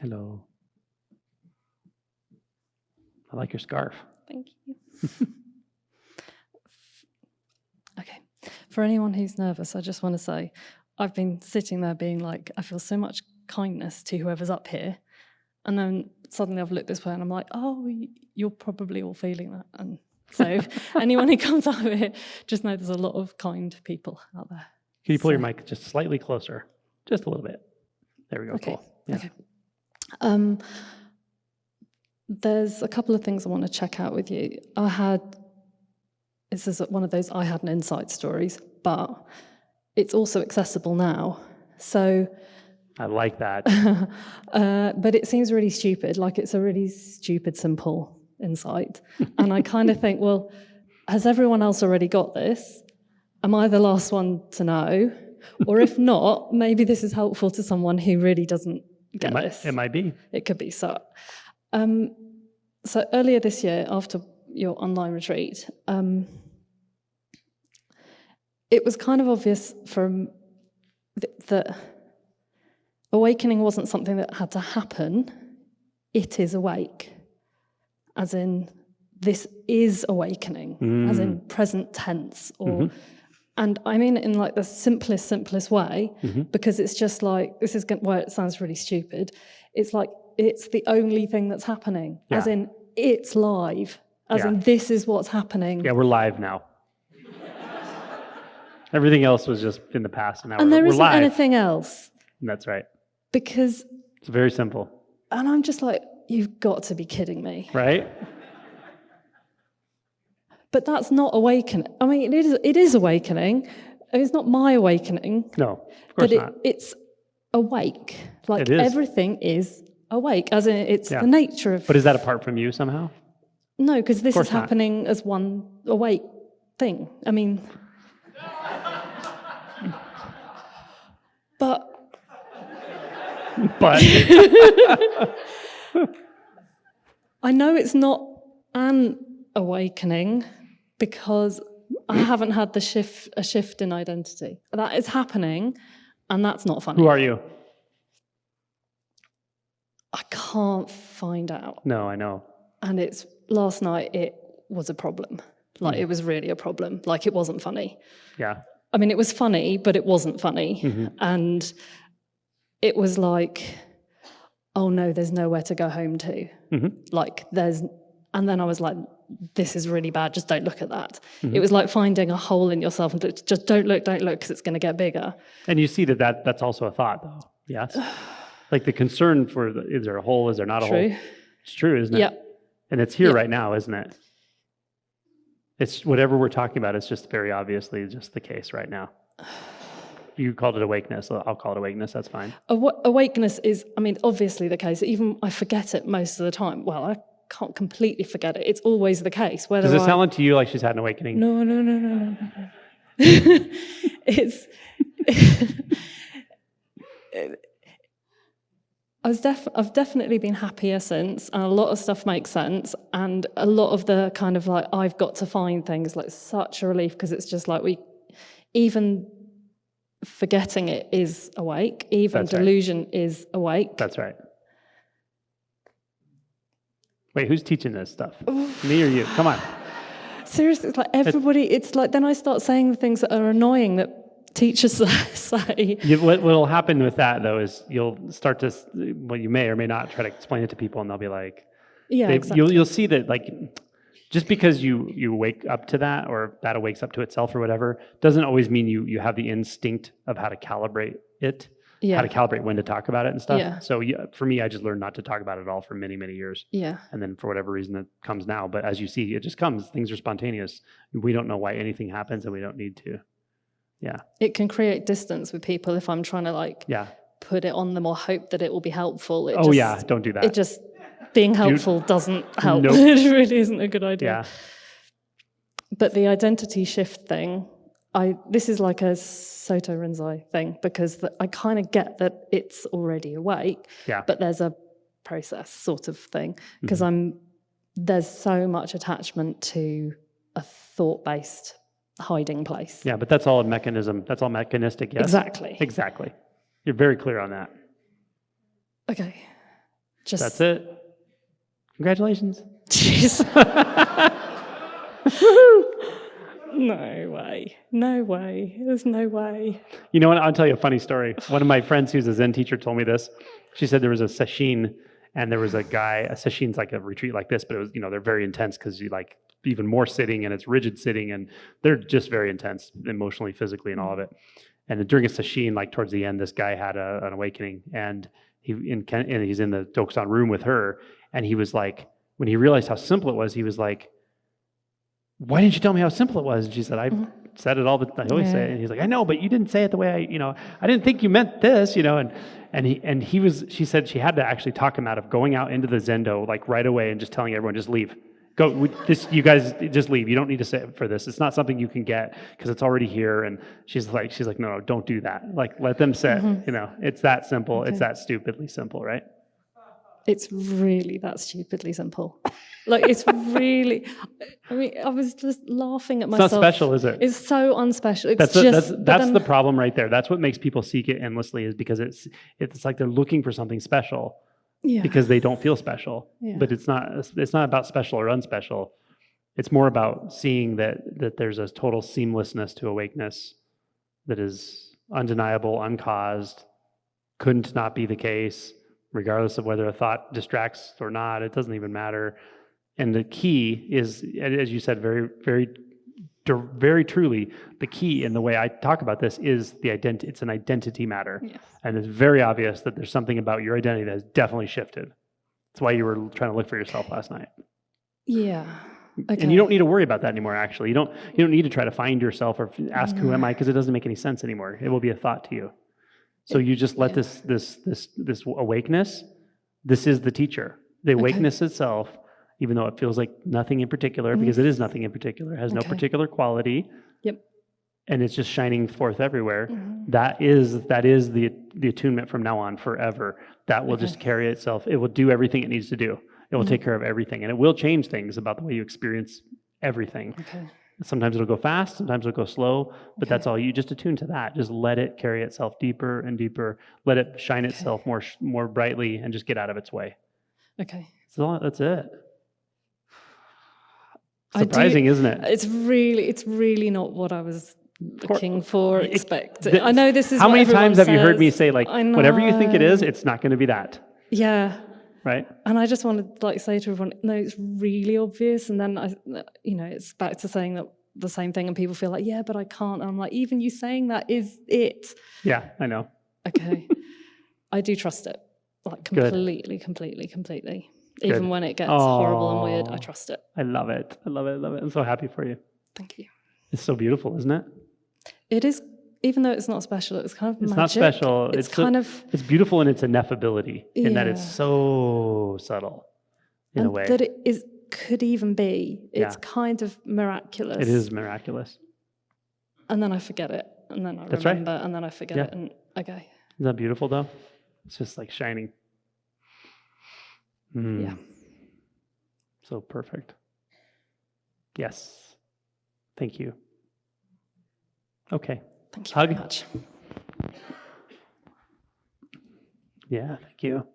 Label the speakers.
Speaker 1: Hello. I like your scarf.
Speaker 2: Thank you. Okay. For anyone who's nervous, I just want to say, I've been sitting there being like, I feel so much kindness to whoever's up here. And then suddenly I've looked this way and I'm like, oh, you're probably all feeling that. And so if anyone who comes out of it, just know there's a lot of kind people out there.
Speaker 1: Can you pull your mic just slightly closer? Just a little bit. There we go.
Speaker 2: Okay.
Speaker 1: Cool. Yeah.
Speaker 2: Okay. There's a couple of things I want to check out with you. This is one of those I had an insight stories, but it's also accessible now. So
Speaker 1: I like that.
Speaker 2: but it seems really stupid, like it's a really stupid, simple insight. And I kind of think, well, has everyone else already got this? Am I the last one to know? Or if not, maybe this is helpful to someone who really doesn't get this.
Speaker 1: It might be.
Speaker 2: It could be. So earlier this year, after your online retreat, it was kind of obvious from that awakening wasn't something that had to happen. It is awake, as in this is awakening, as in present tense, or and I mean it in like the simplest way, because it's just like, this is where it sounds really stupid. It's like, it's the only thing that's happening, as in it's live, as in this is what's happening.
Speaker 1: Yeah, we're live now. Everything else was just in the past, and now
Speaker 2: and there
Speaker 1: we're
Speaker 2: isn't
Speaker 1: live.
Speaker 2: anything else.
Speaker 1: That's right.
Speaker 2: Because
Speaker 1: it's very simple.
Speaker 2: And I'm just like, you've got to be kidding me.
Speaker 1: Right?
Speaker 2: But that's not awakening. I mean, it is awakening. I mean, it's not my awakening.
Speaker 1: No, of course not.
Speaker 2: It's awake. Like
Speaker 1: it is.
Speaker 2: Everything is awake, as in it's the nature of...
Speaker 1: But is that apart from you somehow?
Speaker 2: No, because this is
Speaker 1: not.
Speaker 2: happening as one awake thing. I mean... But I know it's not an awakening because I haven't had a shift in identity. That is happening, and that's not funny.
Speaker 1: Who are you?
Speaker 2: I can't find out.
Speaker 1: No, I know.
Speaker 2: And last night it was a problem. Like it was really a problem. Like it wasn't funny.
Speaker 1: Yeah.
Speaker 2: I mean, it was funny, but it wasn't funny. And it was like, oh no, there's nowhere to go home to. And then I was like, this is really bad, just don't look at that. It was like finding a hole in yourself and just don't look, because it's going to get bigger.
Speaker 1: And you see that's also a thought, though. Yes? Like the concern for, is there a hole, is there not a hole? It's true, isn't it?
Speaker 2: Yeah.
Speaker 1: And it's here right now, isn't it? It's whatever we're talking about, it's just very obviously just the case right now. You called it awakeness, so I'll call it awakeness, that's fine.
Speaker 2: Awakeness is, I mean, obviously the case. Even I forget it most of the time. Well, I can't completely forget it. It's always the case.
Speaker 1: Does it sound to you like she's had an awakening?
Speaker 2: No. I've definitely been happier since, and a lot of stuff makes sense, and a lot of the kind of like, I've got to find things, like such a relief, because it's just like even forgetting it is awake, even delusion is awake.
Speaker 1: That's right. Wait, who's teaching this stuff? Me or you? Come on.
Speaker 2: Seriously, it's like everybody, it's like then I start saying the things that are annoying that teachers say.
Speaker 1: What will happen with that, though, is you'll start to, well, you may or may not try to explain it to people, and they'll be like,
Speaker 2: exactly.
Speaker 1: You'll see that, like, just because you wake up to that, or that wakes up to itself or whatever, doesn't always mean you have the instinct of how to calibrate it, how to calibrate when to talk about it and stuff.
Speaker 2: Yeah.
Speaker 1: So for me, I just learned not to talk about it at all for many, many years.
Speaker 2: Yeah.
Speaker 1: And then for whatever reason it comes now. But as you see, it just comes. Things are spontaneous. We don't know why anything happens, and we don't need to. Yeah.
Speaker 2: It can create distance with people if I'm trying to put it on them or hope that it will be helpful.
Speaker 1: Don't do that.
Speaker 2: It just, being helpful doesn't help.
Speaker 1: Nope.
Speaker 2: It really isn't a good idea.
Speaker 1: Yeah.
Speaker 2: But the identity shift thing, this is like a Soto Rinzai thing, because I kind of get that it's already awake, but there's a process sort of thing, because there's so much attachment to a thought-based hiding place.
Speaker 1: Yeah, but that's all a mechanism. That's all mechanistic, yes?
Speaker 2: Exactly.
Speaker 1: You're very clear on that.
Speaker 2: Okay.
Speaker 1: That's it. Congratulations.
Speaker 2: Jeez. No way. No way. There's no way.
Speaker 1: You know what? I'll tell you a funny story. One of my friends who's a Zen teacher told me this. She said there was a sesshin, and there was a guy. A sesshin's like a retreat like this, but it was, they're very intense because you like even more sitting, and it's rigid sitting, and they're just very intense emotionally, physically, and all of it. And during a sesshin, like towards the end, this guy had an awakening, and he's in the Dokusan room with her, and he was like, when he realized how simple it was, he was like, "Why didn't you tell me how simple it was?" And she said, "I said it all, but I always say it." And he's like, "I know, but you didn't say it the way I didn't think you meant this, she said she had to actually talk him out of going out into the Zendo like right away and just telling everyone, just leave. Go, you guys just leave. You don't need to sit for this. It's not something you can get because it's already here." And she's like, no, don't do that. Like, let them sit. It's that simple. Okay. It's that stupidly simple, right?
Speaker 2: It's really that stupidly simple. Like, it's really, I was just laughing at myself.
Speaker 1: It's not special, is it?
Speaker 2: It's so unspecial.
Speaker 1: That's the problem right there. That's what makes people seek it endlessly, is because it's like they're looking for something special. Yeah. Because they don't feel special. Yeah. But it's not about special or unspecial. It's more about seeing that there's a total seamlessness to awakeness that is undeniable, uncaused, couldn't not be the case, regardless of whether a thought distracts or not. It doesn't even matter. And the key is, as you said, very, very, very truly, the key in the way I talk about this is the identity. It's an identity matter. Yes. And it's very obvious that there's something about your identity that has definitely shifted. That's why you were trying to look for yourself last night.
Speaker 2: Yeah. Okay.
Speaker 1: And you don't need to worry about that anymore, actually. You don't need to try to find yourself or ask who am I, because it doesn't make any sense anymore. It will be a thought to you. So you just let this awakeness, this is the teacher. The awakeness itself, even though it feels like nothing in particular, because it is nothing in particular, it has no particular quality.
Speaker 2: Yep.
Speaker 1: And it's just shining forth everywhere. That is the attunement from now on forever. That will just carry itself. It will do everything it needs to do. It will take care of everything. And it will change things about the way you experience everything. Okay. Sometimes it'll go fast, sometimes it'll go slow, but that's all. You just attune to that. Just let it carry itself deeper and deeper. Let it shine itself more brightly, and just get out of its way. Okay. So that's it. Surprising, isn't it?
Speaker 2: It's really not what I was looking for, expecting. I know this is
Speaker 1: how
Speaker 2: what
Speaker 1: many times have
Speaker 2: says.
Speaker 1: you heard me say, like, whatever you think it is, it's not going to be that.
Speaker 2: Yeah.
Speaker 1: Right.
Speaker 2: And I just want to say to everyone, no, it's really obvious. And then it's back to saying that the same thing, and people feel like, yeah, but I can't. And I'm like, even you saying that is it.
Speaker 1: Yeah, I know.
Speaker 2: Okay. I do trust it, like completely. Even when it gets horrible and weird, I trust it.
Speaker 1: I love it. I'm so happy for you.
Speaker 2: Thank you.
Speaker 1: It's so beautiful, isn't it?
Speaker 2: It is. Even though it's not special, it's kind of magic.
Speaker 1: It's not special. It's beautiful in its ineffability, in that it's so subtle, in a way.
Speaker 2: That it could even be. It's kind of miraculous.
Speaker 1: It is miraculous.
Speaker 2: And then I forget it, and then I remember, and then I forget it, and okay.
Speaker 1: Isn't that beautiful, though? It's just like shining.
Speaker 2: Yeah.
Speaker 1: So perfect. Yes. Thank you. Okay.
Speaker 2: Thank you
Speaker 1: Hug.
Speaker 2: very much.
Speaker 1: Yeah, thank you.